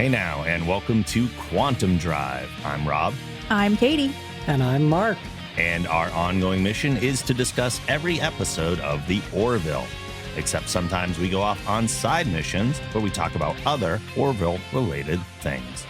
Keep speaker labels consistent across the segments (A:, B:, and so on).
A: Hey now, and welcome to Quantum Drive. I'm Rob.
B: I'm Katie.
C: And I'm Mark.
A: And our ongoing mission is to discuss every episode of the Orville. Except sometimes we go off on side missions where we talk about other Orville-related things.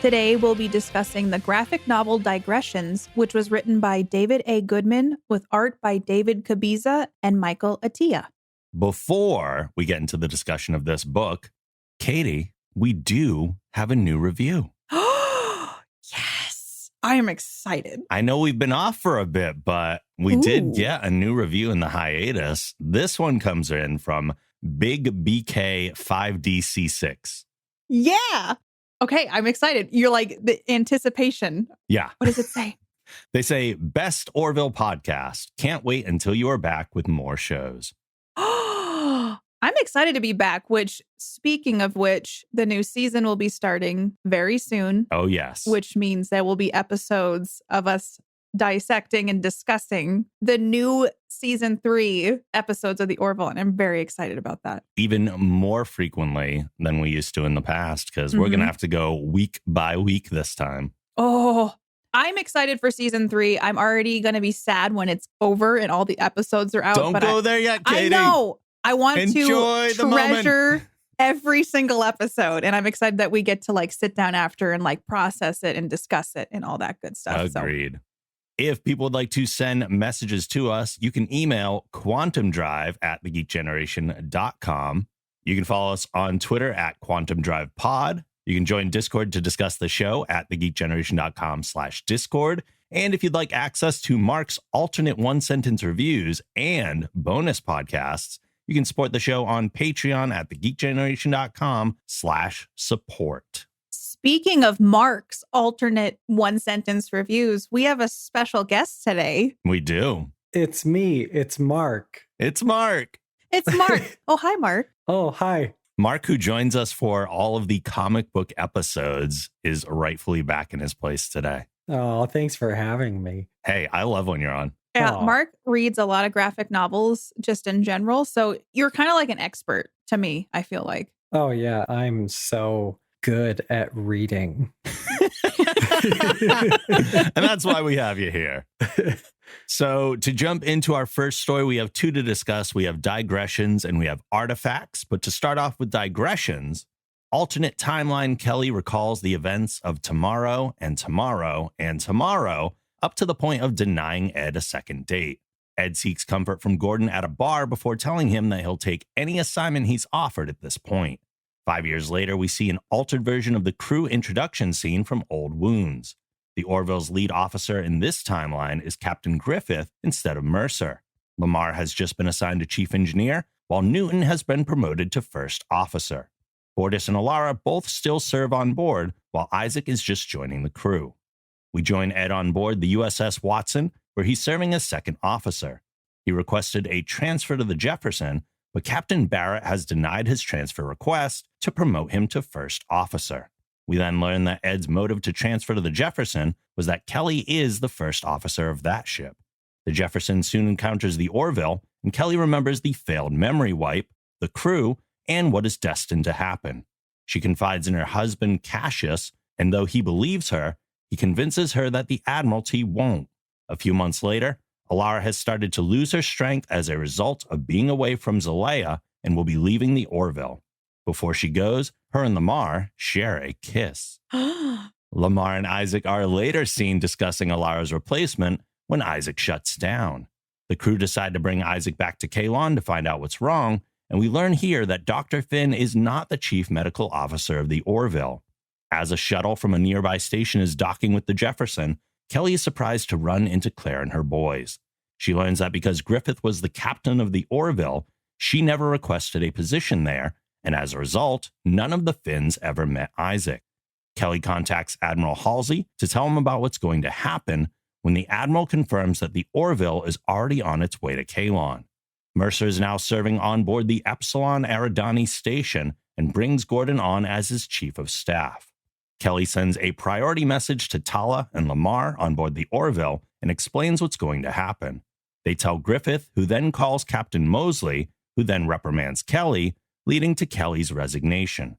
B: Today we'll be discussing the graphic novel Digressions, which was written by David A. Goodman with art by David Cabiza and Michael Atiyah.
A: Before we get into the discussion of this book, Katie, we do have a new review.
B: Yes, I am excited.
A: I know we've been off for a bit, but we did get a new review in the hiatus. This one comes in from Big BK 5DC6.
B: Yeah. Okay, I'm excited. You're like the anticipation.
A: Yeah.
B: What does it say?
A: They say, best Orville podcast. Can't wait until you are back with more shows.
B: I'm excited to be back, which, speaking of which, the new season will be starting very soon.
A: Oh, yes.
B: Which means there will be episodes of us dissecting and discussing the new season 3 episodes of the Orville. And I'm very excited about that.
A: Even more frequently than we used to in the past, because we're going to have to go week by week this time.
B: Oh, I'm excited for season 3. I'm already going to be sad when it's over and all the episodes are out.
A: Don't go there yet, Katie.
B: I know. I want
A: Enjoy
B: to treasure every single episode. And I'm excited that we get to like sit down after and like process it and discuss it and all that good stuff.
A: Agreed. So. If people would like to send messages to us, you can email quantumdrive@thegeekgeneration.com. You can follow us on Twitter at quantumdrivepod. You can join Discord to discuss the show at thegeekgeneration.com/Discord. And if you'd like access to Mark's alternate one-sentence reviews and bonus podcasts, you can support the show on Patreon at thegeekgeneration.com/support.
B: Speaking of Mark's alternate one-sentence reviews, we have a special guest today.
A: We do.
C: It's me. It's Mark.
A: It's Mark.
B: It's Mark. Oh, hi, Mark.
C: Oh, hi.
A: Mark, who joins us for all of the comic book episodes, is rightfully back in his place today.
C: Oh, thanks for having me.
A: Hey, I love when you're on.
B: Yeah,
C: Oh.
B: Mark reads a lot of graphic novels just in general. So you're kind of like an expert to me, I feel like.
C: Oh, yeah. I'm so good at reading.
A: And that's why we have you here. So to jump into our first story, we have 2 to discuss. We have Digressions and we have Artifacts. But to start off with Digressions, alternate timeline Kelly recalls the events of tomorrow and tomorrow and tomorrow up to the point of denying Ed a second date. Ed seeks comfort from Gordon at a bar before telling him that he'll take any assignment he's offered at this point. 5 years later, we see an altered version of the crew introduction scene from Old Wounds. The Orville's lead officer in this timeline is Captain Griffith instead of Mercer. Lamar has just been assigned to chief engineer, while Newton has been promoted to first officer. Fortis and Alara both still serve on board, while Isaac is just joining the crew. We join Ed on board the USS Watson, where he's serving as second officer. He requested a transfer to the Jefferson, but Captain Barrett has denied his transfer request to promote him to first officer. We then learn that Ed's motive to transfer to the Jefferson was that Kelly is the first officer of that ship. The Jefferson soon encounters the Orville, and Kelly remembers the failed memory wipe, the crew, and what is destined to happen. She confides in her husband, Cassius, and though he believes her, he convinces her that the Admiralty won't. A few months later, Alara has started to lose her strength as a result of being away from Zalea and will be leaving the Orville. Before she goes, her and Lamar share a kiss. Lamar and Isaac are later seen discussing Alara's replacement when Isaac shuts down. The crew decide to bring Isaac back to Kaelon to find out what's wrong, and we learn here that Dr. Finn is not the chief medical officer of the Orville. As a shuttle from a nearby station is docking with the Jefferson, Kelly is surprised to run into Claire and her boys. She learns that because Griffith was the captain of the Orville, she never requested a position there, and as a result, none of the Finns ever met Isaac. Kelly contacts Admiral Halsey to tell him about what's going to happen when the Admiral confirms that the Orville is already on its way to Kaelon. Mercer is now serving on board the Epsilon Eridani station and brings Gordon on as his chief of staff. Kelly sends a priority message to Tala and Lamar on board the Orville and explains what's going to happen. They tell Griffith, who then calls Captain Mosley, who then reprimands Kelly, leading to Kelly's resignation.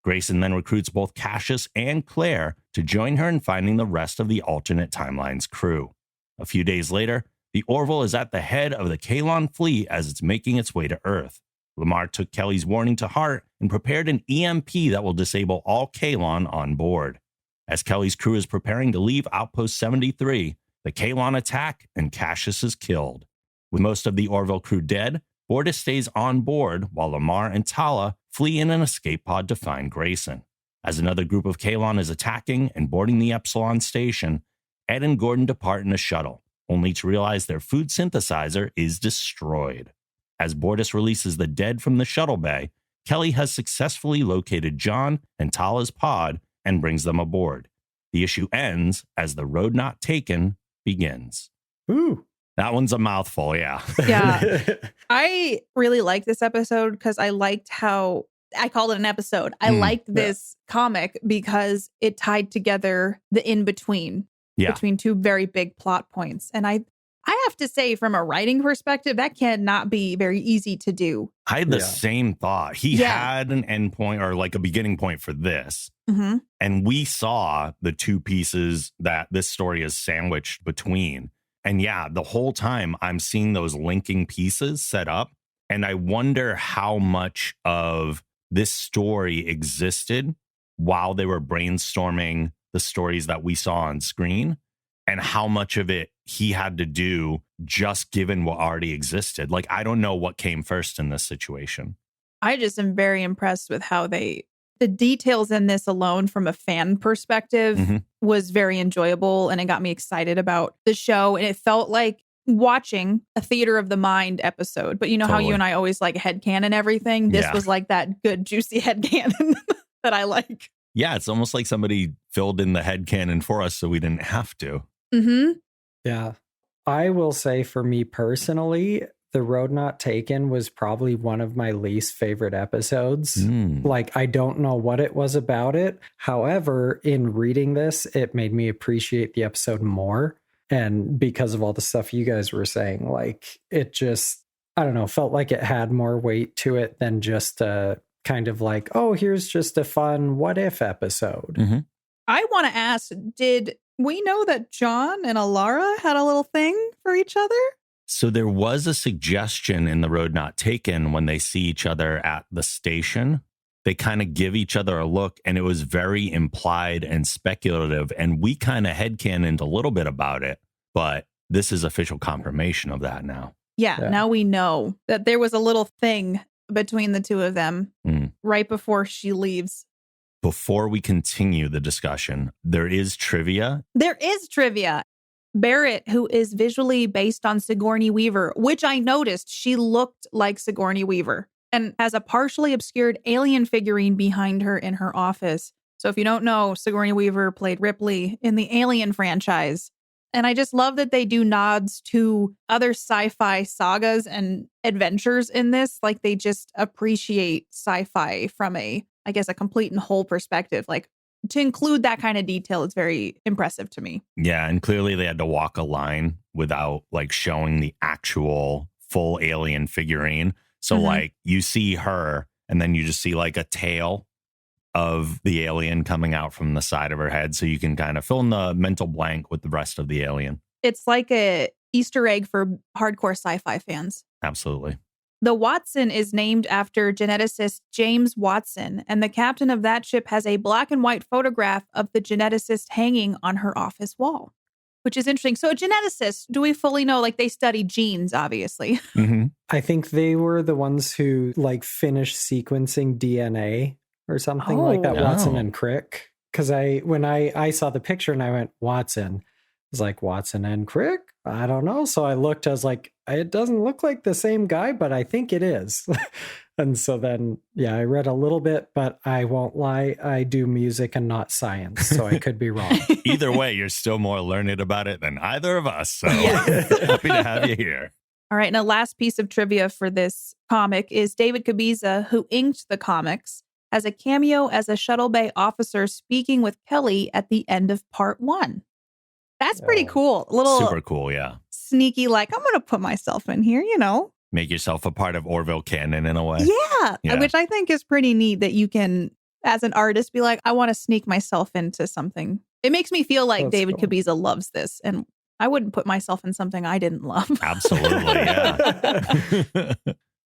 A: Grayson then recruits both Cassius and Claire to join her in finding the rest of the alternate timeline's crew. A few days later, the Orville is at the head of the Kaylon fleet as it's making its way to Earth. Lamar took Kelly's warning to heart and prepared an EMP that will disable all Kaylon on board. As Kelly's crew is preparing to leave Outpost 73, the Kaylon attack and Cassius is killed. With most of the Orville crew dead, Bortus stays on board while Lamar and Tala flee in an escape pod to find Grayson. As another group of Kaylon is attacking and boarding the Epsilon station, Ed and Gordon depart in a shuttle, only to realize their food synthesizer is destroyed. As Bortus releases the dead from the shuttle bay, Kelly has successfully located John and Tala's pod and brings them aboard. The issue ends as the road not taken begins.
C: Ooh.
A: That one's a mouthful, yeah.
B: Yeah. I really liked this episode because I liked how I called it an episode. I liked this comic because it tied together the in-between between two very big plot points. And I have to say, from a writing perspective, that cannot be very easy to do.
A: I had the same thought. He had an end point or like a beginning point for this.
B: Mm-hmm.
A: And we saw the two pieces that this story is sandwiched between. And yeah, the whole time I'm seeing those linking pieces set up. And I wonder how much of this story existed while they were brainstorming the stories that we saw on screen, and how much of it he had to do just given what already existed. Like, I don't know what came first in this situation.
B: I just am very impressed with how the details in this alone from a fan perspective was very enjoyable, and it got me excited about the show. And it felt like watching a Theater of the Mind episode. But you know how you and I always like headcanon everything? This was like that good, juicy headcanon that I like.
A: Yeah, it's almost like somebody filled in the headcanon for us so we didn't have to.
B: Mm-hmm.
C: Yeah. I will say for me personally, The Road Not Taken was probably one of my least favorite episodes. Like, I don't know what it was about it. However, in reading this, it made me appreciate the episode more. And because of all the stuff you guys were saying, like, it just, I don't know, felt like it had more weight to it than just a kind of like, oh, here's just a fun what if episode.
B: I want to ask, did we know that John and Alara had a little thing for each other?
A: So there was a suggestion in The Road Not Taken when they see each other at the station. They kind of give each other a look, and it was very implied and speculative. And we kind of headcanoned a little bit about it, but this is official confirmation of that now.
B: Yeah, now we know that there was a little thing between the two of them right before she leaves.
A: Before we continue the discussion, there is trivia.
B: There is trivia. Barrett, who is visually based on Sigourney Weaver, which I noticed she looked like Sigourney Weaver, and has a partially obscured alien figurine behind her in her office. So if you don't know, Sigourney Weaver played Ripley in the Alien franchise. And I just love that they do nods to other sci-fi sagas and adventures in this. Like, they just appreciate sci-fi from a complete and whole perspective. Like, to include that kind of detail is very impressive to me.
A: Yeah, and clearly they had to walk a line without like showing the actual full alien figurine. So like you see her and then you just see like a tail of the alien coming out from the side of her head. So you can kind of fill in the mental blank with the rest of the alien.
B: It's like a Easter egg for hardcore sci-fi fans.
A: Absolutely.
B: The Watson is named after geneticist James Watson, and the captain of that ship has a black and white photograph of the geneticist hanging on her office wall, which is interesting. So a geneticist, do we fully know, like, they study genes, obviously?
C: I think they were the ones who like finished sequencing DNA or something like that, Watson and Crick. Because when I saw the picture and I went, Watson, I was like, Watson and Crick? I don't know. So I looked, I was like, it doesn't look like the same guy, but I think it is. And so then, I read a little bit, but I won't lie, I do music and not science, so I could be wrong.
A: Either way, you're still more learned about it than either of us. So happy to have you here.
B: All right. And a last piece of trivia for this comic is David Cabiza, who inked the comics, has a cameo as a shuttle bay officer speaking with Kelly at the end of part 1. That's pretty cool. A little
A: super cool, yeah.
B: Sneaky, like, I'm going to put myself in here,
A: Make yourself a part of Orville canon in a way.
B: Yeah, which I think is pretty neat that you can as an artist, be like, I want to sneak myself into something. It makes me feel like
C: That's
B: David
C: cool.
B: Cabiza loves this, and I wouldn't put myself in something I didn't love.
A: Absolutely, yeah.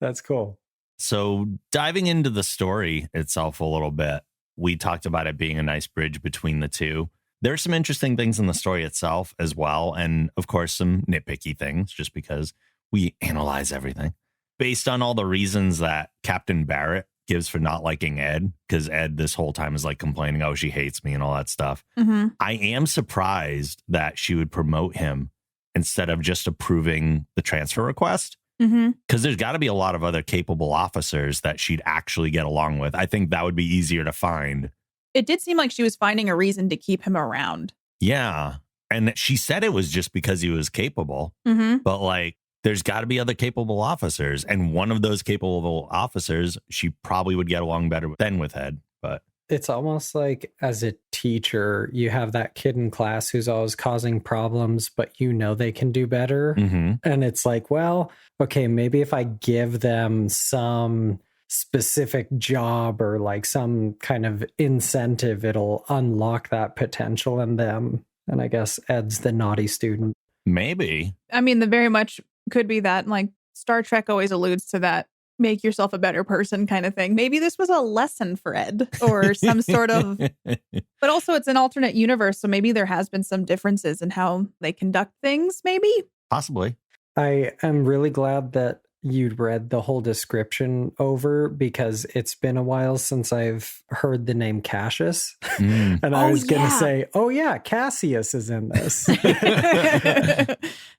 C: That's cool.
A: So diving into the story itself a little bit, we talked about it being a nice bridge between the two. There's some interesting things in the story itself as well. And of course, some nitpicky things, just because we analyze everything based on all the reasons that Captain Barrett gives for not liking Ed, because Ed this whole time is like complaining, oh, she hates me and all that stuff.
B: Mm-hmm.
A: I am surprised that she would promote him instead of just approving the transfer request.
B: Mm-hmm.
A: Because there's got to be a lot of other capable officers that she'd actually get along with. I think that would be easier to find.
B: It did seem like she was finding a reason to keep him around.
A: Yeah. And she said it was just because he was capable.
B: Mm-hmm.
A: But like, there's got to be other capable officers. And one of those capable officers, she probably would get along better than with Ed. But
C: it's almost like as a teacher, you have that kid in class who's always causing problems, but you know they can do better.
A: mm-hmm.
C: And it's like, well, okay, maybe if I give them some specific job or like some kind of incentive, it'll unlock that potential in them. And I guess Ed's the naughty student.
A: Maybe.
B: I mean, the very much could be that. Like Star Trek always alludes to that. Make yourself a better person kind of thing. Maybe this was a lesson for Ed or some sort of, but also it's an alternate universe. So maybe there has been some differences in how they conduct things, maybe.
A: Possibly.
C: I am really glad that you'd read the whole description over because it's been a while since I've heard the name Cassius. And I was going to say, oh yeah, Cassius is in this.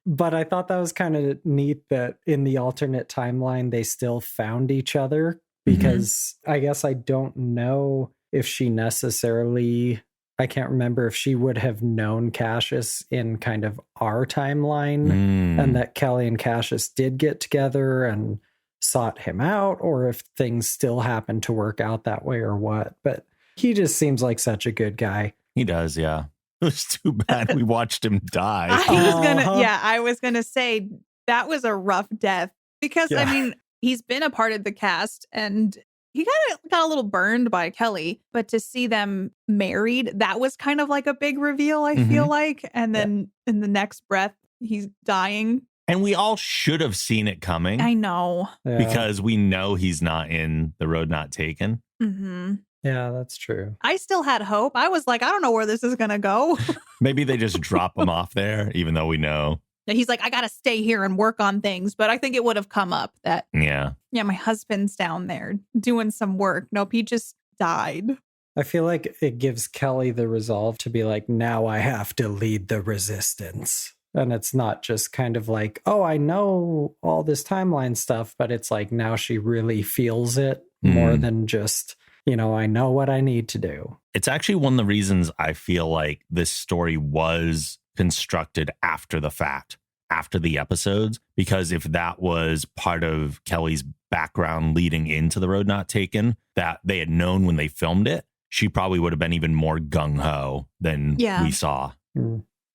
C: But I thought that was kind of neat that in the alternate timeline, they still found each other because I guess I don't know if she necessarily, I can't remember if she would have known Cassius in kind of our timeline and that Kelly and Cassius did get together and sought him out, or if things still happen to work out that way or what. But he just seems like such a good guy.
A: He does, yeah. It was too bad we watched him die.
B: I was gonna say that was a rough death because I mean, he's been a part of the cast and he got a little burned by Kelly, but to see them married, that was kind of like a big reveal, I feel like. And then in the next breath, he's dying.
A: And we all should have seen it coming.
B: I know.
A: Because we know he's not in The Road Not Taken.
B: Mm-hmm.
C: Yeah, that's true.
B: I still had hope. I was like, I don't know where this is going to go.
A: Maybe they just drop him off there, even though we know.
B: He's like, I got to stay here and work on things. But I think it would have come up that, yeah, my husband's down there doing some work. Nope, he just died.
C: I feel like it gives Kelly the resolve to be like, now I have to lead the resistance. And it's not just kind of like, oh, I know all this timeline stuff, but it's like now she really feels it more than just, you know, I know what I need to do.
A: It's actually one of the reasons I feel like this story was constructed after the fact, after the episodes, because if that was part of Kelly's background leading into The Road Not Taken, that they had known when they filmed it, she probably would have been even more gung-ho than we saw.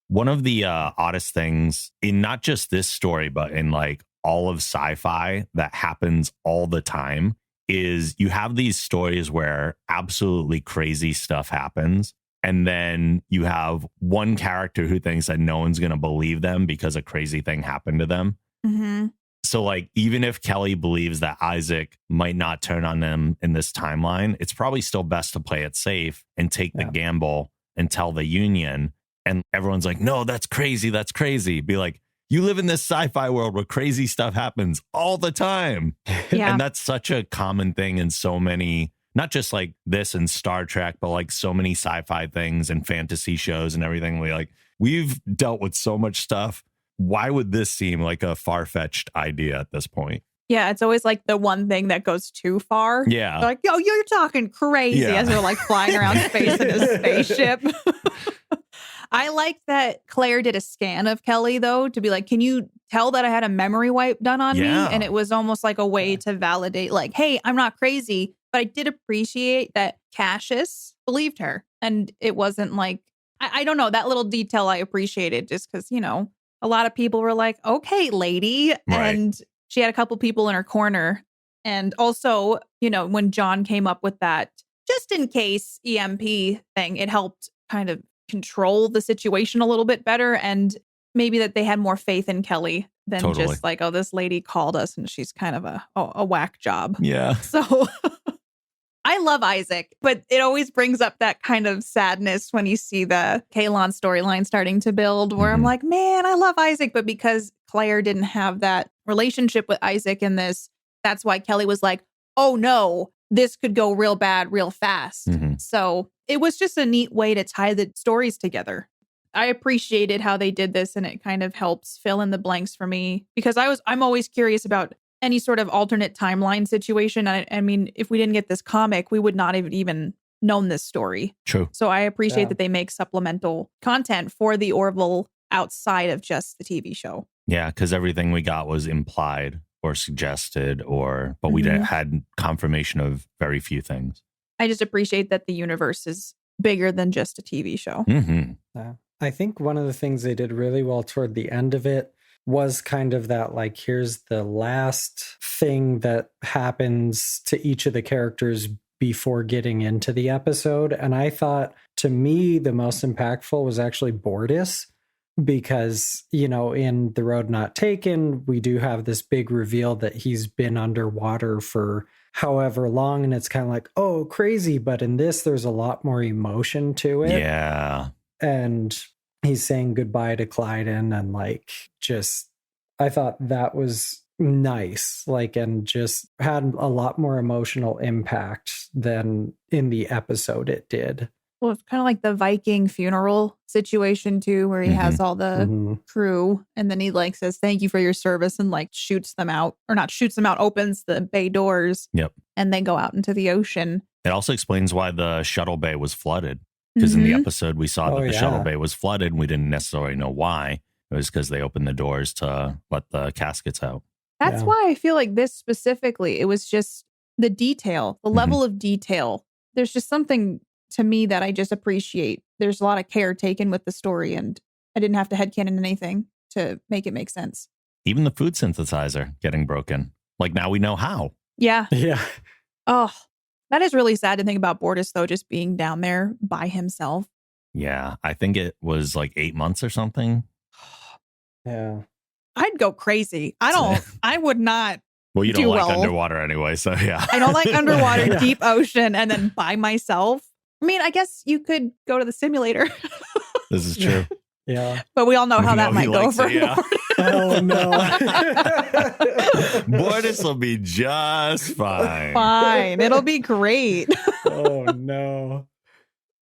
A: One of the oddest things in not just this story, but in like all of sci-fi that happens all the time is you have these stories where absolutely crazy stuff happens. And then you have one character who thinks that no one's going to believe them because a crazy thing happened to them.
B: Mm-hmm.
A: So like, even if Kelly believes that Isaac might not turn on them in this timeline, it's probably still best to play it safe and take the gamble and tell the Union. And everyone's like, no, that's crazy. That's crazy. Be like, you live in this sci-fi world where crazy stuff happens all the time.
B: Yeah.
A: And that's such a common thing in so many, not just like this and Star Trek, but like so many sci-fi things and fantasy shows and everything. We've dealt with so much stuff. Why would this seem like a far-fetched idea at this point?
B: Yeah, it's always like the one thing that goes too far.
A: Yeah.
B: They're like, yo, you're talking crazy as they're like flying around space in a spaceship. I like that Claire did a scan of Kelly, though, to be like, can you tell that I had a memory wipe done on me? And it was almost like a way to validate, like, hey, I'm not crazy. But I did appreciate that Cassius believed her. And it wasn't like, I don't know, that little detail I appreciated just because, you know, a lot of people were like, okay, lady.
A: Right.
B: And she had a couple people in her corner. And also, you know, when John came up with that just in case EMP thing, it helped kind of control the situation a little bit better. And maybe that they had more faith in Kelly than just like, oh, this lady called us and she's kind of a whack job.
A: Yeah.
B: So I love Isaac, but it always brings up that kind of sadness when you see the Kalon storyline starting to build where I'm like, man, I love Isaac. But because Claire didn't have that relationship with Isaac in this, that's why Kelly was like, oh no, this could go real bad real fast. So it was just a neat way to tie the stories together. I appreciated how they did this, and it kind of helps fill in the blanks for me because I'm always curious about any sort of alternate timeline situation. I mean, if we didn't get this comic, we would not have even known this story.
A: True.
B: So I appreciate that they make supplemental content for the Orville outside of just the TV show.
A: Yeah, because everything we got was implied or suggested, but we had confirmation of very few things.
B: I just appreciate that the universe is bigger than just a TV show.
C: I think one of the things they did really well toward the end of it was kind of that, like, here's the last thing that happens to each of the characters before getting into the episode. And I thought, to me, the most impactful was actually Bortus, because, you know, in The Road Not Taken, we do have this big reveal that he's been underwater for however long. And it's kind of like, oh, crazy. But in this, there's a lot more emotion to it.
A: Yeah.
C: And he's saying goodbye to Clyden, and like, just, I thought that was nice, like, and just had a lot more emotional impact than in the episode it did.
B: Well, it's kind of like the Viking funeral situation too, where he has all the crew, and then he like says, thank you for your service, and like shoots them out, or not shoots them out, opens the bay doors.
A: Yep.
B: And they go out into the ocean.
A: It also explains why the shuttle bay was flooded. Because in the episode, we saw that the shuttle bay was flooded, and we didn't necessarily know why. It was because they opened the doors to let the caskets out.
B: That's why I feel like this specifically, it was just the detail, the level of detail. There's just something to me that I just appreciate. There's a lot of care taken with the story, and I didn't have to headcanon anything to make it make sense.
A: Even the food synthesizer getting broken. Like, now we know how.
B: Yeah.
C: Yeah.
B: Oh, that is really sad to think about Bortus, though, just being down there by himself.
A: Yeah, I think it was like 8 months or something.
C: Yeah.
B: I'd go crazy. I would not.
A: Well, you don't like underwater anyway, so yeah.
B: I don't like underwater, deep ocean, and then by myself. I mean, I guess you could go to the simulator.
A: This is true.
C: Yeah.
B: But we all know how that might go for
C: Oh, no.
A: Bortus will be just fine.
B: Fine. It'll be great.
C: Oh, no.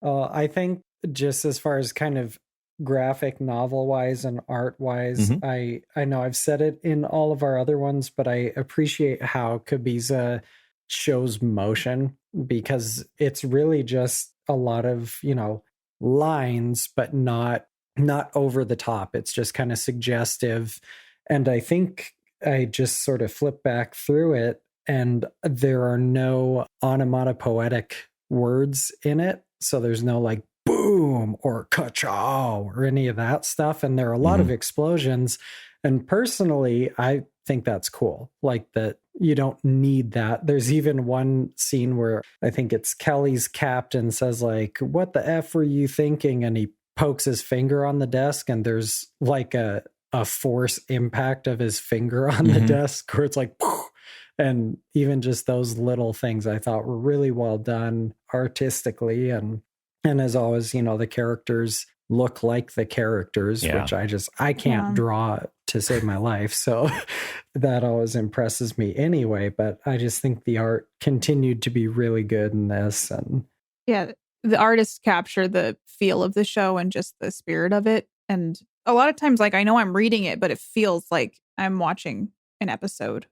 C: I think just as far as kind of graphic novel wise and art wise, I know I've said it in all of our other ones, but I appreciate how Kabiza shows motion, because it's really just a lot of, you know, lines, but not over the top. It's just kind of suggestive. And I think I just sort of flip back through it, and there are no onomatopoetic words in it. So there's no like boom or ka-chow or any of that stuff. And there are a lot of explosions. And personally, I think that's cool. Like, that you don't need that. There's even one scene where I think it's Kelly's captain says like, what the F were you thinking? And he pokes his finger on the desk, and there's like a force impact of his finger on the desk where it's like, poof. And even just those little things I thought were really well done artistically. And as always, you know, the characters look like the characters, which I can't draw to save my life. So that always impresses me anyway. But I just think the art continued to be really good in this. And
B: yeah, the artists capture the feel of the show and just the spirit of it. And a lot of times, like, I know I'm reading it, but it feels like I'm watching an episode.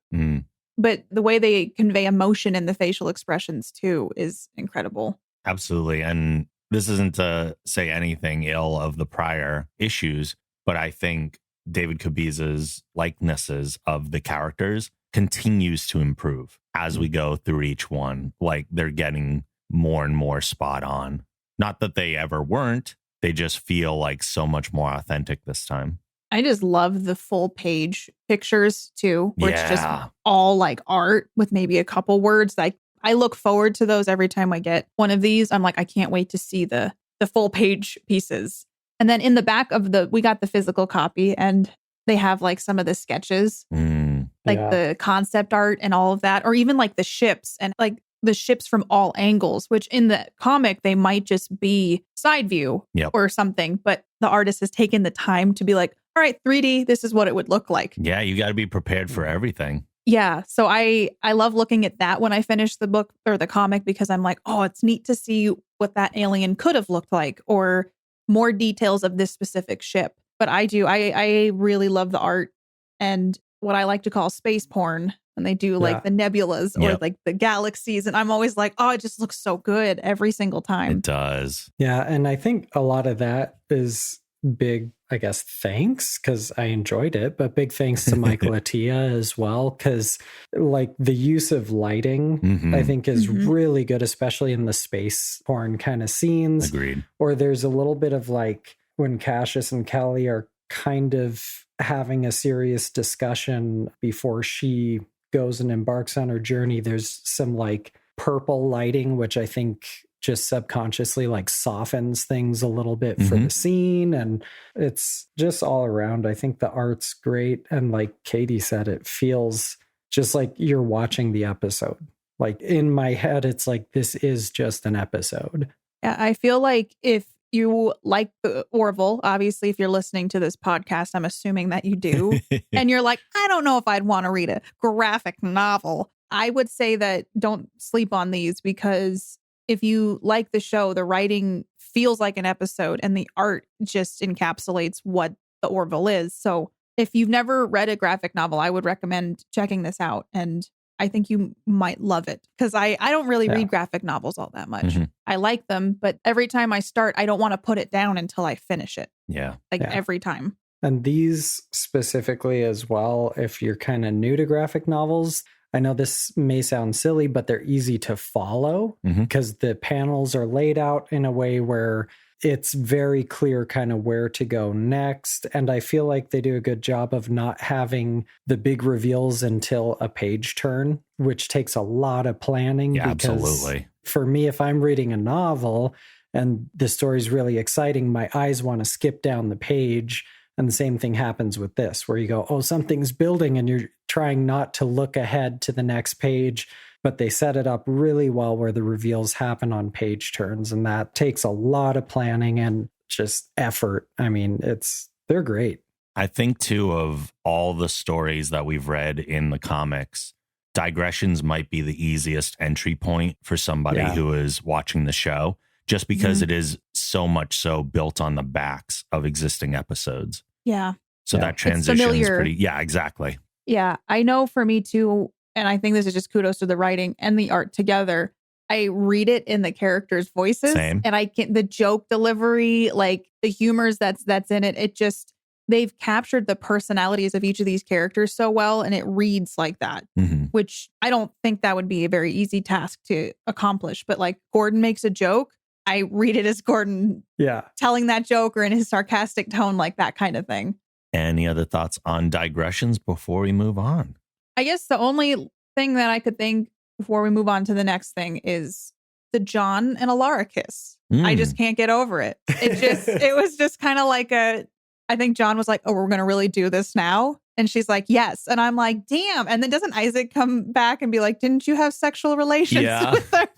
B: But the way they convey emotion in the facial expressions too is incredible.
A: Absolutely. And this isn't to say anything ill of the prior issues, but I think David Kabiza's likenesses of the characters continues to improve as we go through each one. Like, they're getting more and more spot on. Not that they ever weren't. They just feel like so much more authentic this time.
B: I just love the full page pictures too, where it's just all like art with maybe a couple words. Like, I look forward to those every time I get one of these. I'm like, I can't wait to see the full page pieces. And then in the back of we got the physical copy, and they have like some of the sketches, the concept art and all of that, or even like the ships and like the ships from all angles, which in the comic, they might just be side view or something. But the artist has taken the time to be like, all right, 3D, this is what it would look like.
A: Yeah, you got to be prepared for everything.
B: Yeah. So I love looking at that when I finish the book or the comic, because I'm like, oh, it's neat to see what that alien could have looked like, or more details of this specific ship. But I really love the art and what I like to call space porn. And they do like the nebulas or like the galaxies. And I'm always like, oh, it just looks so good every single time.
A: It does.
C: Yeah. And I think a lot of that is big, I guess, thanks, because I enjoyed it, but big thanks to Michael Atiyeh as well, because like the use of lighting, I think is really good, especially in the space porn kind of scenes.
A: Agreed.
C: Or there's a little bit of like when Cassius and Kelly are kind of having a serious discussion before she goes and embarks on her journey. There's some like purple lighting, which I think just subconsciously like softens things a little bit for the scene. And it's just all around. I think the art's great. And like Katie said, it feels just like you're watching the episode. Like in my head, it's like, this is just an episode.
B: Yeah, I feel like if you like the Orville, obviously, if you're listening to this podcast, I'm assuming that you do. And you're like, I don't know if I'd want to read a graphic novel. I would say that don't sleep on these, because if you like the show, the writing feels like an episode and the art just encapsulates what the Orville is. So if you've never read a graphic novel, I would recommend checking this out. And I think you might love it, because I don't really read graphic novels all that much. I like them, but every time I start, I don't want to put it down until I finish it.
A: Yeah.
B: Every time.
C: And these specifically as well, if you're kind of new to graphic novels, I know this may sound silly, but they're easy to follow because the panels are laid out in a way where it's very clear kind of where to go next. And I feel like they do a good job of not having the big reveals until a page turn, which takes a lot of planning.
A: Yeah,
C: because
A: absolutely.
C: For me, if I'm reading a novel and the story's really exciting, my eyes want to skip down the page. And the same thing happens with this, where you go, oh, something's building, and you're trying not to look ahead to the next page. But they set it up really well where the reveals happen on page turns. And that takes a lot of planning and just effort. I mean, they're great.
A: I think, too, of all the stories that we've read in the comics, Digressions might be the easiest entry point for somebody who is watching the show, just because it is so much so built on the backs of existing episodes.
B: Yeah.
A: So that transition is pretty. Yeah, exactly.
B: Yeah. I know for me, too. And I think this is just kudos to the writing and the art together. I read it in the characters' voices.
A: Same.
B: And the joke delivery, like the humors that's in it, they've captured the personalities of each of these characters so well. And it reads like that, which I don't think that would be a very easy task to accomplish. But like Gordon makes a joke, I read it as Gordon telling that joke, or in his sarcastic tone, like that kind of thing.
A: Any other thoughts on Digressions before we move on?
B: I guess the only thing that I could think before we move on to the next thing is the John and Alara kiss. I just can't get over it. It was just kind of like I think John was like, oh, we're going to really do this now. And she's like, yes. And I'm like, damn. And then doesn't Isaac come back and be like, didn't you have sexual relations with her?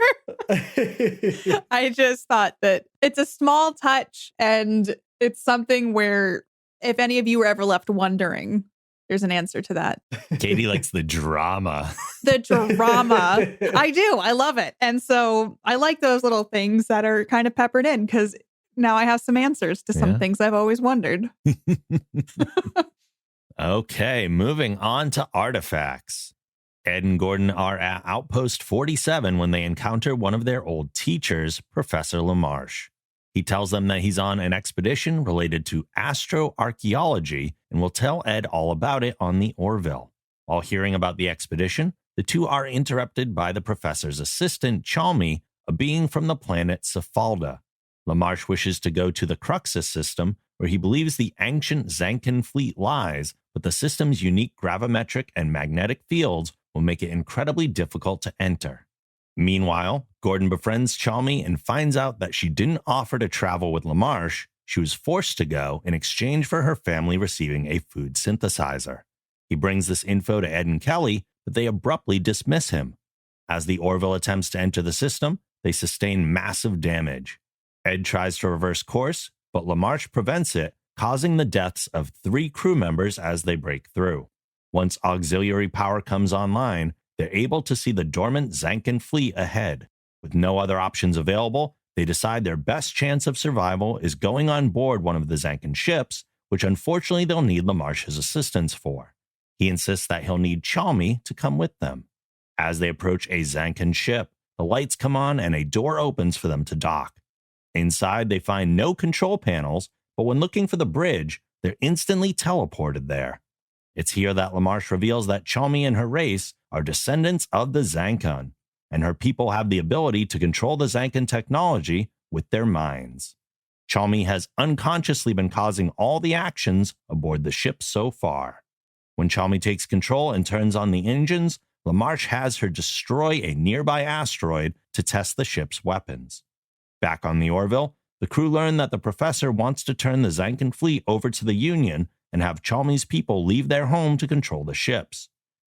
B: I just thought that it's a small touch, and it's something where if any of you were ever left wondering, there's an answer to that.
A: Katie likes the drama.
B: The drama. I do. I love it. And so I like those little things that are kind of peppered in, because now I have some answers to some things I've always wondered.
A: Okay, moving on to artifacts. Ed and Gordon are at Outpost 47 when they encounter one of their old teachers, Professor LaMarche. He tells them that he's on an expedition related to astroarchaeology and will tell Ed all about it on the Orville. While hearing about the expedition, the two are interrupted by the professor's assistant, Chalmy, a being from the planet Cephalda. LaMarche wishes to go to the Cruxus system, where he believes the ancient Zankin fleet lies, but the system's unique gravimetric and magnetic fields will make it incredibly difficult to enter. Meanwhile, Gordon befriends Chalmy and finds out that she didn't offer to travel with LaMarche. She was forced to go in exchange for her family receiving a food synthesizer. He brings this info to Ed and Kelly, but they abruptly dismiss him. As the Orville attempts to enter the system, they sustain massive damage. Ed tries to reverse course, but LaMarche prevents it, causing the deaths of 3 crew members as they break through. Once auxiliary power comes online, they're able to see the dormant Zankin fleet ahead. With no other options available, they decide their best chance of survival is going on board one of the Zankin ships, which unfortunately they'll need LaMarche's assistance for. He insists that he'll need Chalmy to come with them. As they approach a Zankin ship, the lights come on and a door opens for them to dock. Inside, they find no control panels, but when looking for the bridge, they're instantly teleported there. It's here that LaMarche reveals that Chalmy and her race are descendants of the Zankon, and her people have the ability to control the Zankin technology with their minds. Chalmy has unconsciously been causing all the actions aboard the ship so far. When Chalmy takes control and turns on the engines, LaMarche has her destroy a nearby asteroid to test the ship's weapons. Back on the Orville, the crew learn that the professor wants to turn the Zankin fleet over to the Union and have Chalmy's people leave their home to control the ships.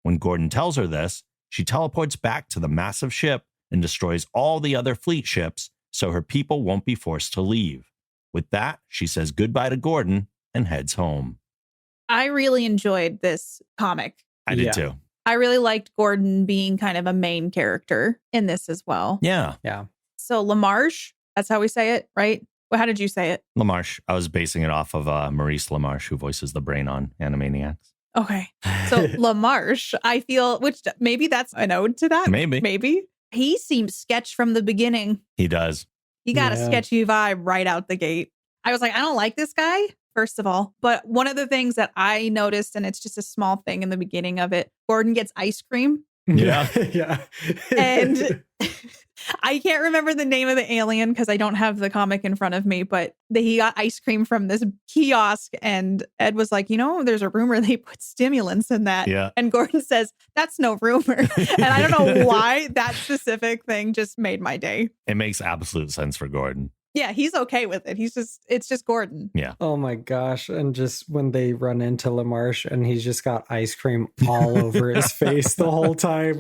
A: When Gordon tells her this, she teleports back to the massive ship and destroys all the other fleet ships so her people won't be forced to leave. With that, she says goodbye to Gordon and heads home.
B: I really enjoyed this comic.
A: I did too.
B: I really liked Gordon being kind of a main character in this as well.
A: Yeah.
B: So LaMarche, that's how we say it, right? Well, how did you say it?
A: LaMarche. I was basing it off of Maurice LaMarche, who voices the brain on Animaniacs.
B: Okay. So LaMarche, I feel, which maybe that's an ode to that. Maybe. He seems sketch from the beginning.
A: He does.
B: He got a sketchy vibe right out the gate. I was like, I don't like this guy, first of all. But one of the things that I noticed, and it's just a small thing in the beginning of it, Gordon gets ice cream.
A: Yeah.
B: And I can't remember the name of the alien because I don't have the comic in front of me, but he got ice cream from this kiosk, and Ed was like, there's a rumor they put stimulants in that.
A: Yeah.
B: And Gordon says, that's no rumor. And I don't know why that specific thing just made my day.
A: It makes absolute sense for Gordon.
B: Yeah, he's okay with it. It's just Gordon.
A: Yeah.
C: Oh my gosh. And just when they run into LaMarche and he's just got ice cream all over his face the whole time,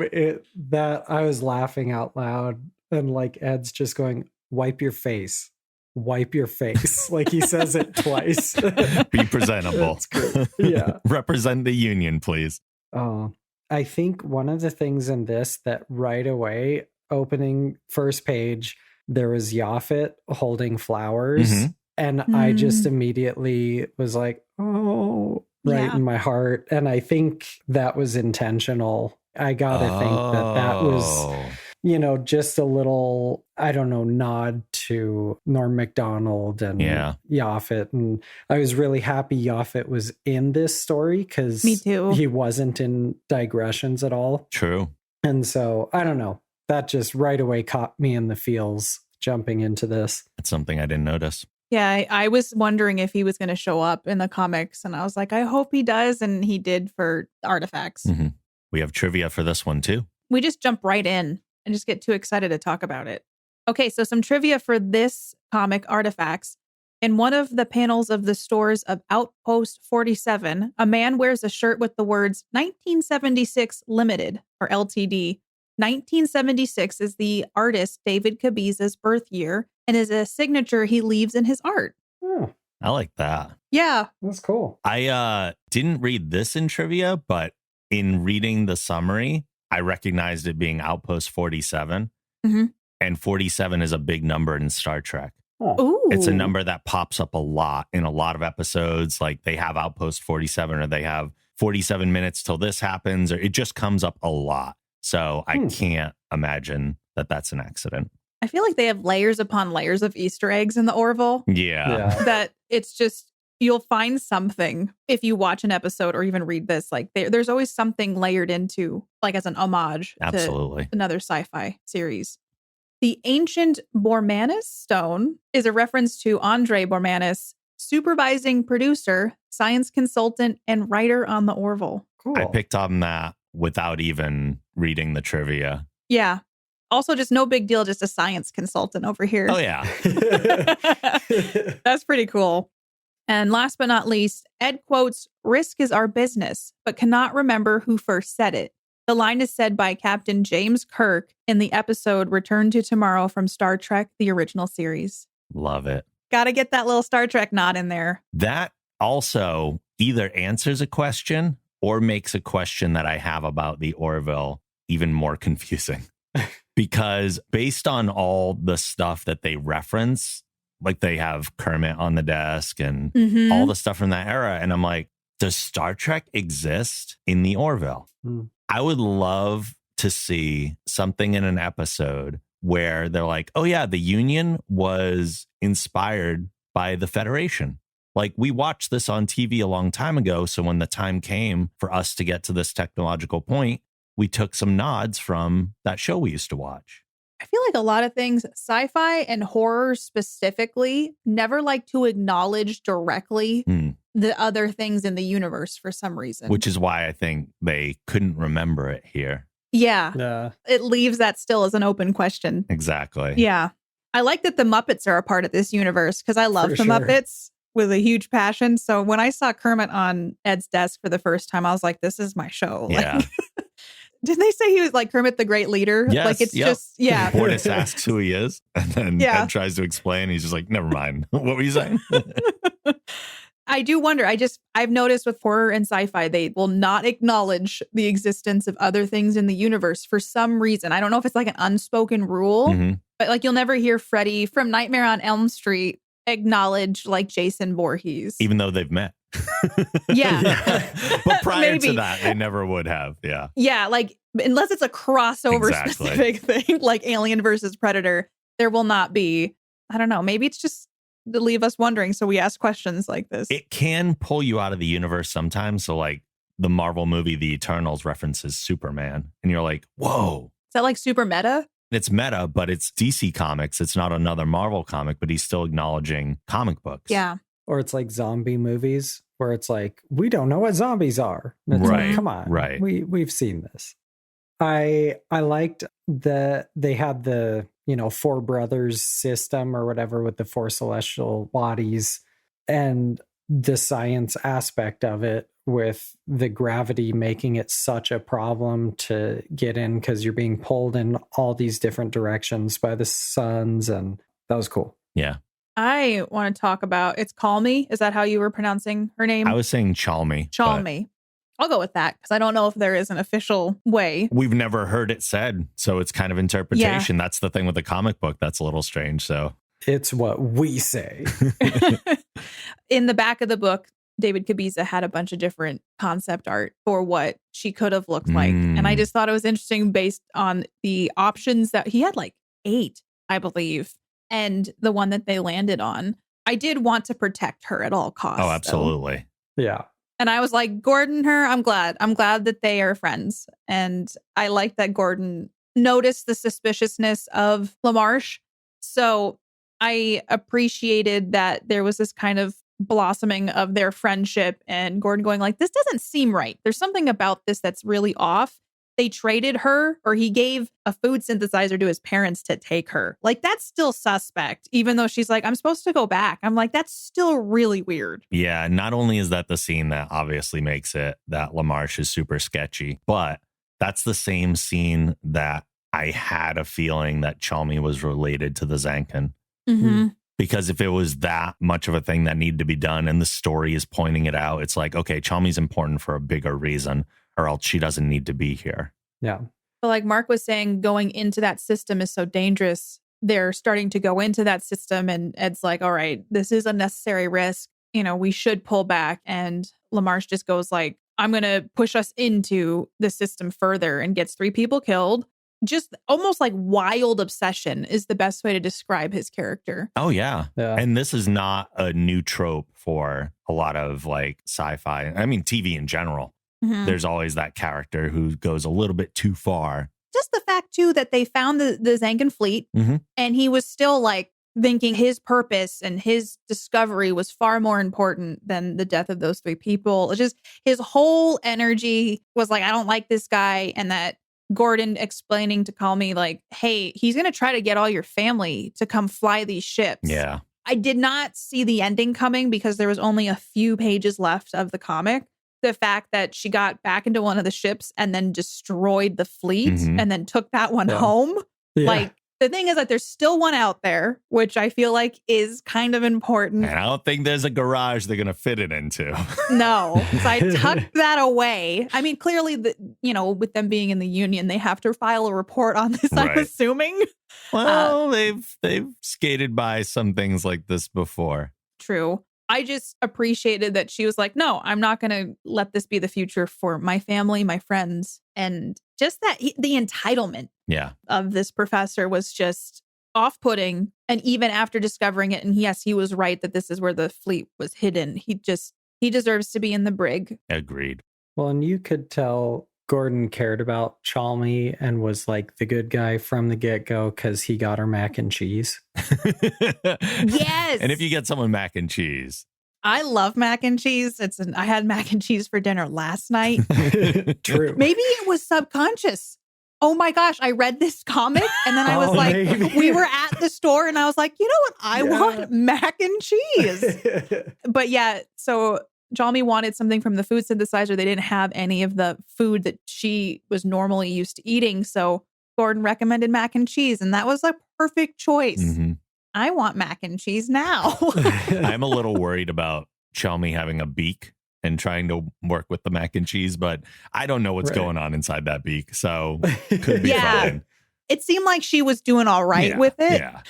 C: I was laughing out loud. And like Ed's just going, wipe your face. Wipe your face. Like he says it twice.
A: Be presentable.
C: Yeah.
A: Represent the Union, please.
C: Oh, I think one of the things in this that right away, opening first page, there was Yaphet holding flowers. Mm-hmm. And I just immediately was like, oh, right in my heart. And I think that was intentional. I got to think that was, just a little, I don't know, nod to Norm Macdonald and Yaphet. And I was really happy Yaphet was in this story because he wasn't in Digressions at all.
A: True.
C: And so, I don't know. That just right away caught me in the feels jumping into this.
A: It's something I didn't notice.
B: Yeah, I was wondering if he was going to show up in the comics, and I was like, I hope he does, and he did for Artifacts.
A: Mm-hmm. We have trivia for this one, too.
B: We just jump right in and just get too excited to talk about it. Okay, so some trivia for this comic, Artifacts. In one of the panels of the stores of Outpost 47, a man wears a shirt with the words 1976 Limited, or LTD. 1976 is the artist David Cabez's birth year and is a signature he leaves in his art.
C: Oh,
A: I like that.
B: Yeah.
C: That's cool.
A: I didn't read this in trivia, but in reading the summary, I recognized it being Outpost 47.
B: Mm-hmm.
A: And 47 is a big number in Star Trek.
B: Ooh.
A: It's a number that pops up a lot in a lot of episodes. Like they have Outpost 47 or they have 47 minutes till this happens, or it just comes up a lot. So I can't imagine that that's an accident.
B: I feel like they have layers upon layers of Easter eggs in the Orville.
A: Yeah.
B: That it's just, you'll find something if you watch an episode or even read this. Like there's always something layered into, like as an homage to another sci-fi series. The ancient Bormanis stone is a reference to Andre Bormanis, supervising producer, science consultant, and writer on the Orville.
C: Cool.
A: I picked on that without even reading the trivia.
B: Yeah. Also, just no big deal, just a science consultant over here.
A: Oh, yeah.
B: That's pretty cool. And last but not least, Ed quotes, "Risk is our business," but cannot remember who first said it. The line is said by Captain James Kirk in the episode Return to Tomorrow from Star Trek, the original series.
A: Love it.
B: Got to get that little Star Trek nod in there.
A: That also either answers a question or makes a question that I have about the Orville even more confusing. Because based on all the stuff that they reference, like they have Kermit on the desk and all the stuff from that era. And I'm like, does Star Trek exist in the Orville? I would love to see something in an episode where they're like, oh yeah, the Union was inspired by the Federation. Like, we watched this on TV a long time ago. So when the time came for us to get to this technological point, we took some nods from that show we used to watch.
B: I feel like a lot of things, sci-fi and horror specifically, never like to acknowledge directly the other things in the universe for some reason.
A: Which is why I think they couldn't remember it here.
B: Yeah. It leaves that still as an open question.
A: Exactly.
B: Yeah. I like that the Muppets are a part of this universe because I love the Muppets with a huge passion. So when I saw Kermit on Ed's desk for the first time, I was like, this is my show.
A: Yeah.
B: Like, didn't they say he was like Kermit the Great Leader?
A: Yes,
B: like it's just, yeah.
A: Bortus asks who he is, and then Ed tries to explain. He's just like, never mind. What were you saying?
B: I do wonder. I've noticed with horror and sci-fi, they will not acknowledge the existence of other things in the universe for some reason. I don't know if it's like an unspoken rule, but like you'll never hear Freddy from Nightmare on Elm Street acknowledge like Jason Voorhees.
A: Even though they've met.
B: Yeah.
A: But prior to that, they never would have. Yeah.
B: Yeah. Like, unless it's a crossover specific thing, like Alien versus Predator, there will not be. I don't know. Maybe it's just to leave us wondering. So we ask questions like this.
A: It can pull you out of the universe sometimes. So, like, the Marvel movie, The Eternals, references Superman. And you're like, whoa.
B: Is that like super meta?
A: It's meta, but it's DC Comics. It's not another Marvel comic, but he's still acknowledging comic books.
B: Yeah.
C: Or it's like zombie movies where it's like, we don't know what zombies are. It's
A: right.
C: Like, come on.
A: Right.
C: We've seen this. I liked that they had the, 4 brothers system or whatever with the 4 celestial bodies and the science aspect of it with the gravity making it such a problem to get in because you're being pulled in all these different directions by the suns. And that was cool.
A: Yeah.
B: I want to talk about, it's Chalmy. Is that how you were pronouncing her name?
A: I was saying Chalmy.
B: Chalmy. I'll go with that because I don't know if there is an official way.
A: We've never heard it said. So it's kind of interpretation. Yeah. That's the thing with the comic book. That's a little strange. So
C: it's what we say.
B: In the back of the book, David Cabiza had a bunch of different concept art for what she could have looked like. And I just thought it was interesting based on the options that he had, like 8, I believe. And the one that they landed on, I did want to protect her at all costs.
A: Oh, absolutely.
C: Though. Yeah.
B: And I was like, Gordon, I'm glad that they are friends. And I like that Gordon noticed the suspiciousness of LaMarche. So I appreciated that there was this kind of blossoming of their friendship and Gordon going like, this doesn't seem right. There's something about this that's really off. They traded her, or he gave a food synthesizer to his parents to take her. Like, that's still suspect, even though she's like, I'm supposed to go back. I'm like, that's still really weird.
A: Yeah. Not only is that the scene that obviously makes it that LaMarche is super sketchy, but that's the same scene that I had a feeling that Chalmy was related to the Zankin.
B: Mm-hmm.
A: Because if it was that much of a thing that needed to be done and the story is pointing it out, it's like, okay, Chalmy's important for a bigger reason, or else she doesn't need to be here.
C: Yeah.
B: But like Mark was saying, going into that system is so dangerous. They're starting to go into that system and Ed's like, all right, this is a necessary risk. We should pull back. And LaMarche just goes like, I'm going to push us into the system further, and gets 3 people killed. Just almost like wild obsession is the best way to describe his character.
A: Oh, yeah. And this is not a new trope for a lot of like sci-fi. I mean, TV in general. Mm-hmm. There's always that character who goes a little bit too far.
B: Just the fact, too, that they found the Zankin fleet and he was still like thinking his purpose and his discovery was far more important than the death of those 3 people. It's just his whole energy was like, I don't like this guy. And that Gordon explaining to Calmy, like, hey, he's going to try to get all your family to come fly these ships.
A: Yeah.
B: I did not see the ending coming because there was only a few pages left of the comic. The fact that she got back into one of the ships and then destroyed the fleet and then took that one home.
C: Yeah.
B: Like, the thing is that there's still one out there, which I feel like is kind of important.
A: And I don't think there's a garage they're going to fit it into.
B: No. So I tucked that away. I mean, clearly, with them being in the Union, they have to file a report on this, I'm assuming.
A: Well, they've skated by some things like this before.
B: True. I just appreciated that she was like, no, I'm not going to let this be the future for my family, my friends. And just that the entitlement of this professor was just off-putting. And even after discovering it, and yes, he was right that this is where the fleet was hidden. He deserves to be in the brig.
A: Agreed.
C: Well, and you could tell Gordon cared about Chalmy and was like the good guy from the get-go because he got her mac and cheese.
B: Yes.
A: And if you get someone mac and cheese.
B: I love mac and cheese. I had mac and cheese for dinner last night.
C: True.
B: Maybe it was subconscious. Oh my gosh, I read this comic and then I was like,
C: maybe.
B: We were at the store and I was like, you know what? I want mac and cheese. But yeah, so Jalmi wanted something from the food synthesizer. They didn't have any of the food that she was normally used to eating. So Gordon recommended mac and cheese, and that was a perfect choice.
A: Mm-hmm.
B: I want mac and cheese now.
A: I'm a little worried about Chalmy having a beak and trying to work with the mac and cheese, but I don't know what's going on inside that beak. So could be fine.
B: It seemed like she was doing all right with it.
A: Yeah.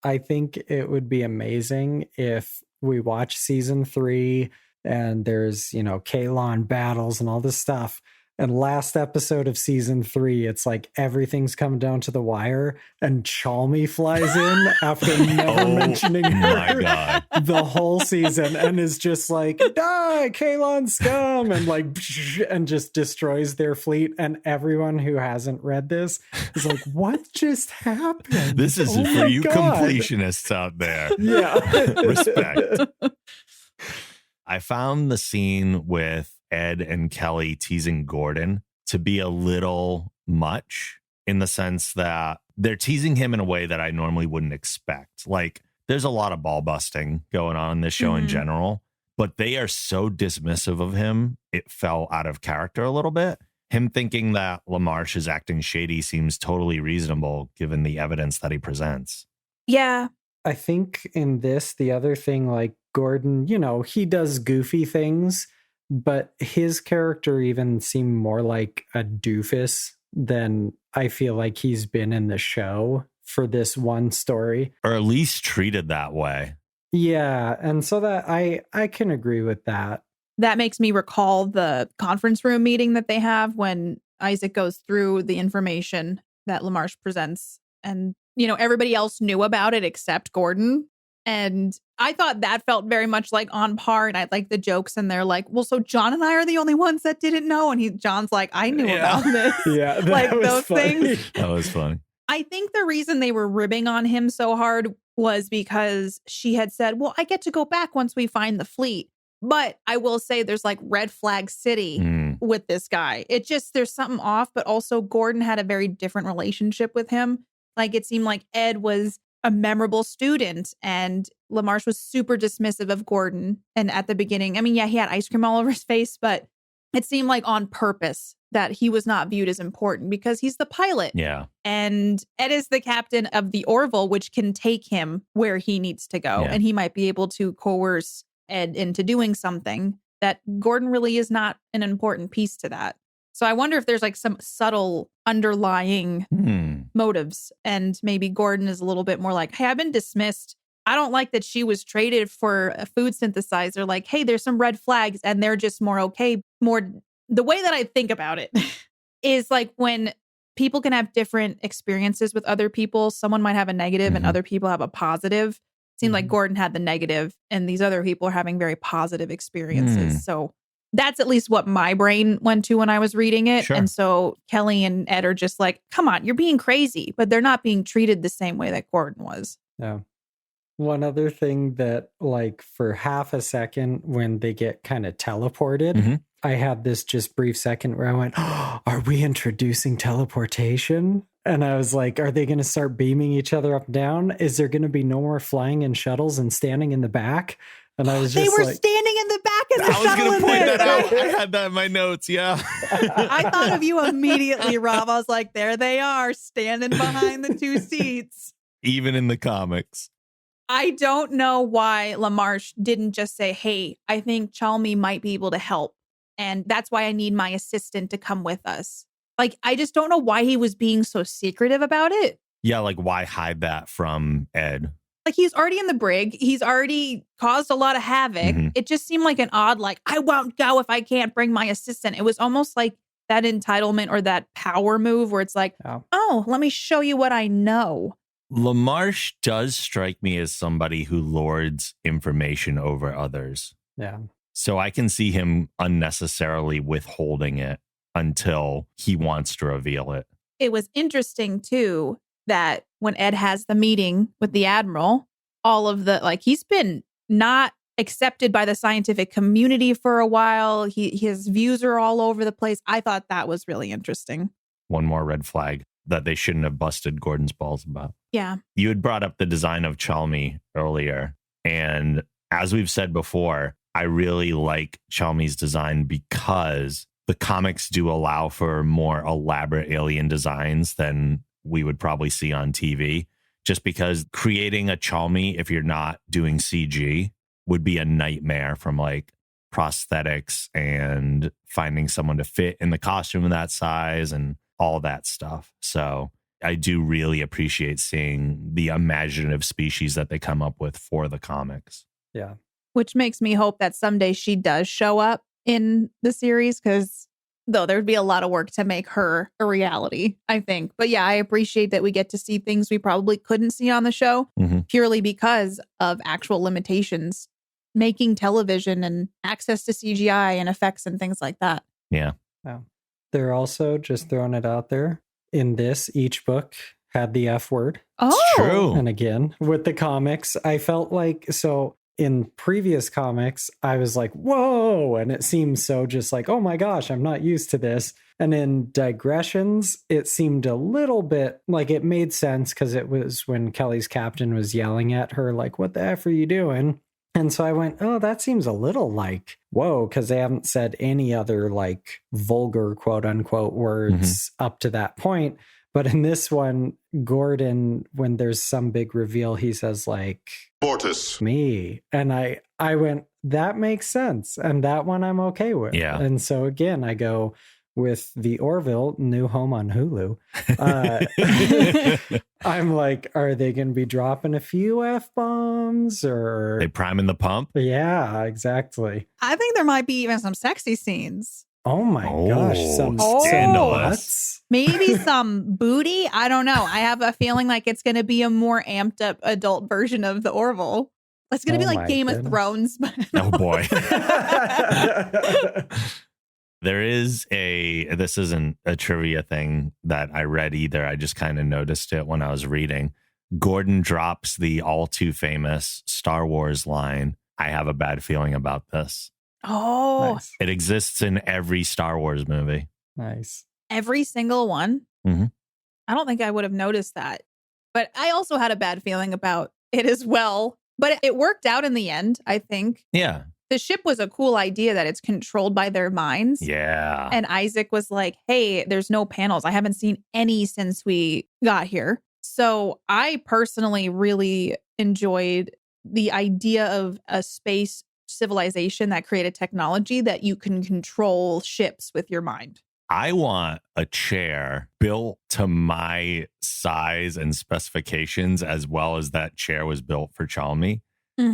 C: I think it would be amazing if we watch season 3 and there's, Kalon battles and all this stuff. And last episode of season 3, it's like everything's come down to the wire and Chalmy flies in after never mentioning her the whole season and is just like, die, Kalon scum, and just destroys their fleet. And everyone who hasn't read this is like, what just happened?
A: This is for you completionists out there.
C: Yeah.
A: Respect. I found the scene with Ed and Kelly teasing Gordon to be a little much in the sense that they're teasing him in a way that I normally wouldn't expect. Like, there's a lot of ball busting going on in this show in general, but they are so dismissive of him. It fell out of character a little bit. Him thinking that LaMarche is acting shady seems totally reasonable given the evidence that he presents.
B: Yeah.
C: I think in this, the other thing, like Gordon, he does goofy things, but his character even seemed more like a doofus than I feel like he's been in the show for this one story.
A: Or at least treated that way.
C: Yeah. And so that I can agree with that.
B: That makes me recall the conference room meeting that they have when Isaac goes through the information that LaMarche presents. And, everybody else knew about it except Gordon. And I thought that felt very much like on par. And I like the jokes. And they're like, well, so John and I are the only ones that didn't know. And John's like, I knew about this.
C: Yeah.
B: Like those things.
A: That was funny.
B: I think the reason they were ribbing on him so hard was because she had said, well, I get to go back once we find the fleet. But I will say there's like red flag city with this guy. It just, there's something off. But also Gordon had a very different relationship with him. Like it seemed like Ed was a memorable student and LaMarche was super dismissive of Gordon. And at the beginning, I mean, yeah, he had ice cream all over his face, but it seemed like on purpose that he was not viewed as important because he's the pilot.
A: Yeah.
B: And Ed is the captain of the Orville, which can take him where he needs to go.
A: Yeah.
B: And he might be able to coerce Ed into doing something that Gordon really is not an important piece to that. So I wonder if there's like some subtle underlying motives. And maybe Gordon is a little bit more like, hey, I've been dismissed. I don't like that she was traded for a food synthesizer. Like, hey, there's some red flags and they're just more okay. More the way that I think about it is like when people can have different experiences with other people. Someone might have a negative and other people have a positive. It seemed like Gordon had the negative and these other people are having very positive experiences. So that's at least what my brain went to when I was reading it.
A: Sure.
B: And so Kelly and Ed are just like, come on, you're being crazy. But they're not being treated the same way that Gordon was.
C: Yeah. One other thing that, like, for half a second when they get kind of teleported, I had this just brief second where I went, oh, are we introducing teleportation? And I was like, are they going to start beaming each other up and down? Is there going to be no more flying in shuttles and standing in the back? And I was just
B: they were
C: like,
B: standing in the back of the
A: I was
B: shuttle.
A: going to point
B: there.
A: that out. I had that in my notes. Yeah.
B: I thought of you immediately, Rob. I was like, there they are, standing behind the two seats.
A: Even in the comics.
B: I don't know why LaMarche didn't just say, hey, I think Chalmy might be able to help. And that's why I need my assistant to come with us. Like, I just don't know why he was being so secretive about it.
A: Yeah, like why hide that from Ed?
B: Like, he's already in the brig. He's already caused a lot of havoc. It just seemed like an odd, like, I won't go if I can't bring my assistant. It was almost like that entitlement or that power move where it's like, oh, let me show you what I know.
A: LaMarche does strike me as somebody who lords information over others.
C: Yeah.
A: So I can see him unnecessarily withholding it until he wants to reveal it.
B: It was interesting, too, that when Ed has the meeting with the Admiral, all of the, like, he's been not accepted by the scientific community for a while. His views are all over the place. I thought that was really interesting.
A: One more red flag that they shouldn't have busted Gordon's balls about.
B: Yeah.
A: You had brought up the design of Chalmy earlier. And as we've said before, I really like Chalmy's design because the comics do allow for more elaborate alien designs than we would probably see on TV. Just because creating a Chalmy, if you're not doing CG, would be a nightmare from like prosthetics and finding someone to fit in the costume of that size and all that stuff. So I do really appreciate seeing the imaginative species that they come up with for the comics.
C: Yeah.
B: Which makes me hope that someday she does show up in the series, because though there'd be a lot of work to make her a reality, I think. But yeah, I appreciate that we get to see things we probably couldn't see on the show purely because of actual limitations, making television and access to CGI and effects and things like that.
A: Yeah.
C: Wow. They're also, just throwing it out there, in this, each book had the F word.
B: Oh,
A: it's true.
C: And again, with the comics, I felt like, so in previous comics, I was like, whoa. And it seems so just like, oh my gosh, I'm not used to this. And in Digressions, it seemed a little bit like it made sense because it was when Kelly's captain was yelling at her, like, what the F are you doing? And so I went, oh, that seems a little like, whoa, because they haven't said any other like vulgar, quote unquote, words up to that point. But in this one, Gordon, when there's some big reveal, he says like,
D: Mortis.
C: Me. And I went, that makes sense. And that one I'm okay with.
A: Yeah.
C: And so again, I go with the Orville, new home on Hulu. I'm like, are they going to be dropping a few F-bombs or?
A: They priming the pump?
C: Yeah, exactly.
B: I think there might be even some sexy scenes.
C: Oh my gosh. Some
A: scandalous.
B: Maybe some booty. I don't know. I have a feeling like it's going to be a more amped up adult version of the Orville. It's going to be like Game of Thrones.
A: Oh boy. There is this isn't a trivia thing that I read either. I just kind of noticed it when I was reading. Gordon drops the all too famous Star Wars line, I have a bad feeling about this.
B: Oh.
C: Nice.
A: It exists in every Star Wars movie.
C: Nice.
B: Every single one? I don't think I would have noticed that. But I also had a bad feeling about it as well. But it worked out in the end, I think.
A: Yeah.
B: The ship was a cool idea that it's controlled by their minds.
A: Yeah.
B: And Isaac was like, hey, there's no panels. I haven't seen any since we got here. So I personally really enjoyed the idea of a space civilization that created technology that you can control ships with your mind.
A: I want a chair built to my size and specifications as well as that chair was built for Chalmy.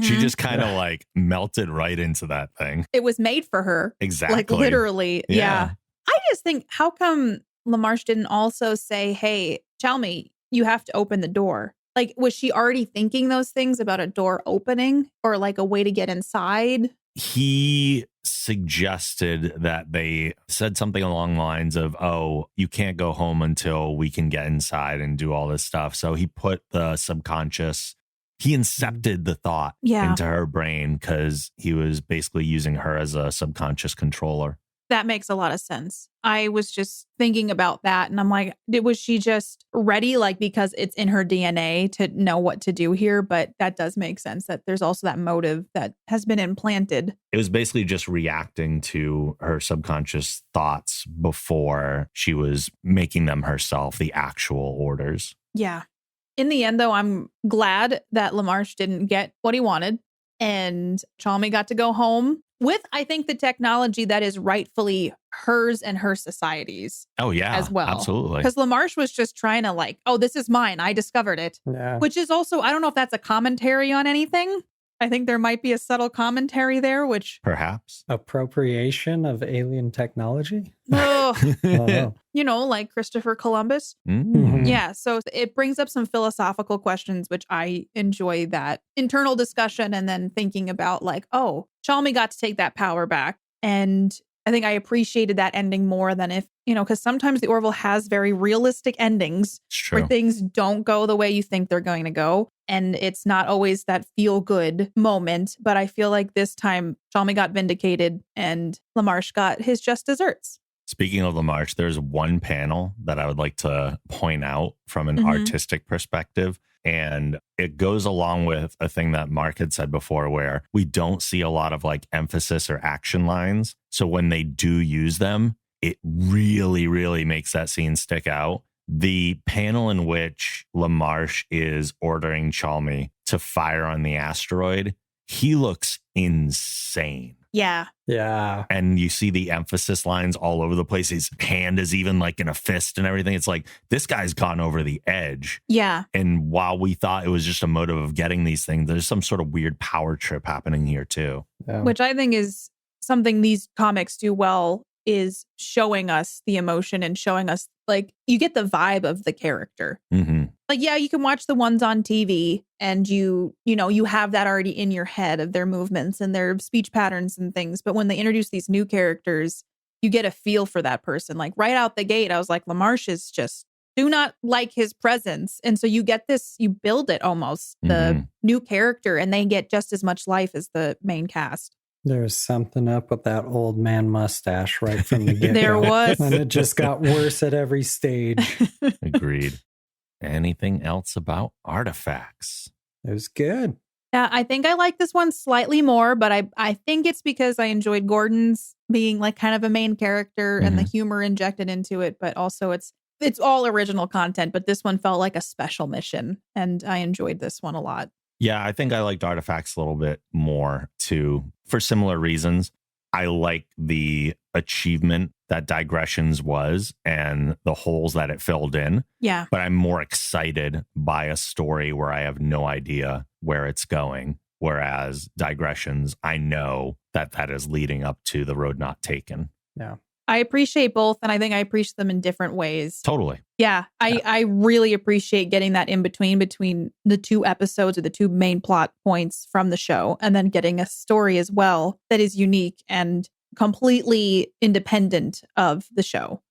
A: She just kind of like melted right into that thing.
B: It was made for her.
A: Exactly.
B: Like literally. Yeah. I just think, how come LaMarche didn't also say, hey, Chalmy, you have to open the door? Like, was she already thinking those things about a door opening or like a way to get inside?
A: He suggested that they said something along the lines of, oh, you can't go home until we can get inside and do all this stuff. So he put the subconscious He incepted the thought
B: Yeah.
A: into her brain because he was basically using her as a subconscious controller.
B: That makes a lot of sense. I was just thinking about that and I'm like, was she just ready? Like, because it's in her DNA to know what to do here. But that does make sense that there's also that motive that has been implanted.
A: It was basically just reacting to her subconscious thoughts before she was making them herself, the actual orders.
B: Yeah. In the end, though, I'm glad that LaMarche didn't get what he wanted and Chalmey got to go home with, I think, the technology that is rightfully hers and her society's.
A: Oh, yeah.
B: As well.
A: Absolutely.
B: Because LaMarche was just trying to like, oh, this is mine. I discovered it.
C: Yeah.
B: Which is also, I don't know if that's a commentary on anything. I think there might be a subtle commentary there, which...
A: Perhaps.
C: Appropriation of alien technology?
B: Oh, you know, like Christopher Columbus. Yeah, so it brings up some philosophical questions, which I enjoy that internal discussion and then thinking about like, oh, Chalmey got to take that power back. And I think I appreciated that ending more than if, you know, because sometimes the Orville has very realistic endings where things don't go the way you think they're going to go. And it's not always that feel good moment. But I feel like this time Chalmey got vindicated and LaMarche got his just desserts.
A: Speaking of LaMarche, there's one panel that I would like to point out from an artistic perspective. And it goes along with a thing that Mark had said before, where we don't see a lot of like emphasis or action lines. So when they do use them, it really, really makes that scene stick out. The panel in which LaMarche is ordering Chalmey to fire on the asteroid, he looks insane.
B: Yeah.
C: Yeah.
A: And you see the emphasis lines all over the place. His hand is even like in a fist and everything. It's like, this guy's gone over the edge.
B: Yeah.
A: And while we thought it was just a motive of getting these things, there's some sort of weird power trip happening here too.
C: Yeah.
B: Which I think is something these comics do well, is showing us the emotion and showing us, like, you get the vibe of the character. Like, yeah, you can watch the ones on TV and you know, you have that already in your head of their movements and their speech patterns and things. But when they introduce these new characters, you get a feel for that person. Like right out the gate, I was like, LaMarche is just, do not like his presence. And so you get this, you build it almost, the new character, and they get just as much life as the main cast.
C: There's something up with that old man mustache right from the get-go.
B: There was.
C: And it just got worse at every stage.
A: Agreed. Anything else about artifacts?
C: It was good.
B: Yeah, I think I like this one slightly more, but I think it's because I enjoyed Gordon's being like kind of a main character and the humor injected into it, but also it's all original content, but this one felt like a special mission, and I enjoyed this one a lot.
A: Yeah, I think I liked Artifacts a little bit more too, for similar reasons. I like the achievement that Digressions was and the holes that it filled in.
B: Yeah.
A: But I'm more excited by a story where I have no idea where it's going. Whereas Digressions, I know that is leading up to the road not taken.
C: Yeah.
B: I appreciate both, and I think I appreciate them in different ways.
A: Totally.
B: Yeah, I really appreciate getting that in between the two episodes or the two main plot points from the show, and then getting a story as well that is unique and completely independent of the show.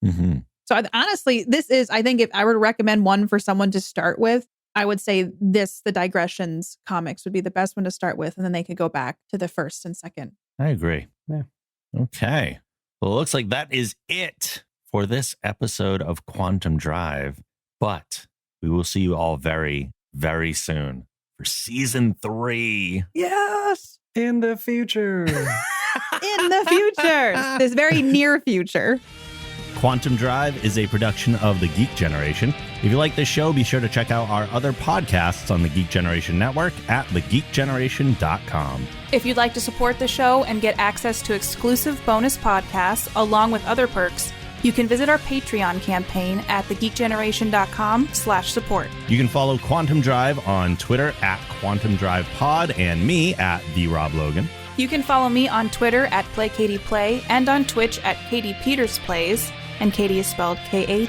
B: So honestly, this is, I think if I were to recommend one for someone to start with, I would say the Digressions comics would be the best one to start with, and then they could go back to the first and second.
A: I agree.
C: Yeah.
A: Okay. Well, it looks like that is it for this episode of Quantum Drive. But we will see you all very, very soon for season 3.
B: Yes!
C: In the future.
B: In the future. This very near future.
A: Quantum Drive is a production of the Geek Generation. If you like this show, be sure to check out our other podcasts on the Geek Generation Network at thegeekgeneration.com.
B: If you'd like to support the show and get access to exclusive bonus podcasts along with other perks, you can visit our Patreon campaign at thegeekgeneration.com/support.
A: You can follow Quantum Drive on Twitter at Quantum Drive Pod and me at TheRobLogan.
B: You can follow me on Twitter at PlayKatiePlay and on Twitch at Katie Peters Plays. And Katie is spelled Katie.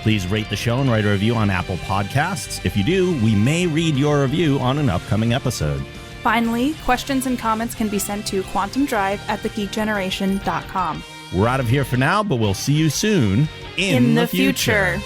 A: Please rate the show and write a review on Apple Podcasts. If you do, we may read your review on an upcoming episode.
B: Finally, questions and comments can be sent to quantumdrive@thegeekgeneration.com.
A: We're out of here for now, but we'll see you soon in the future.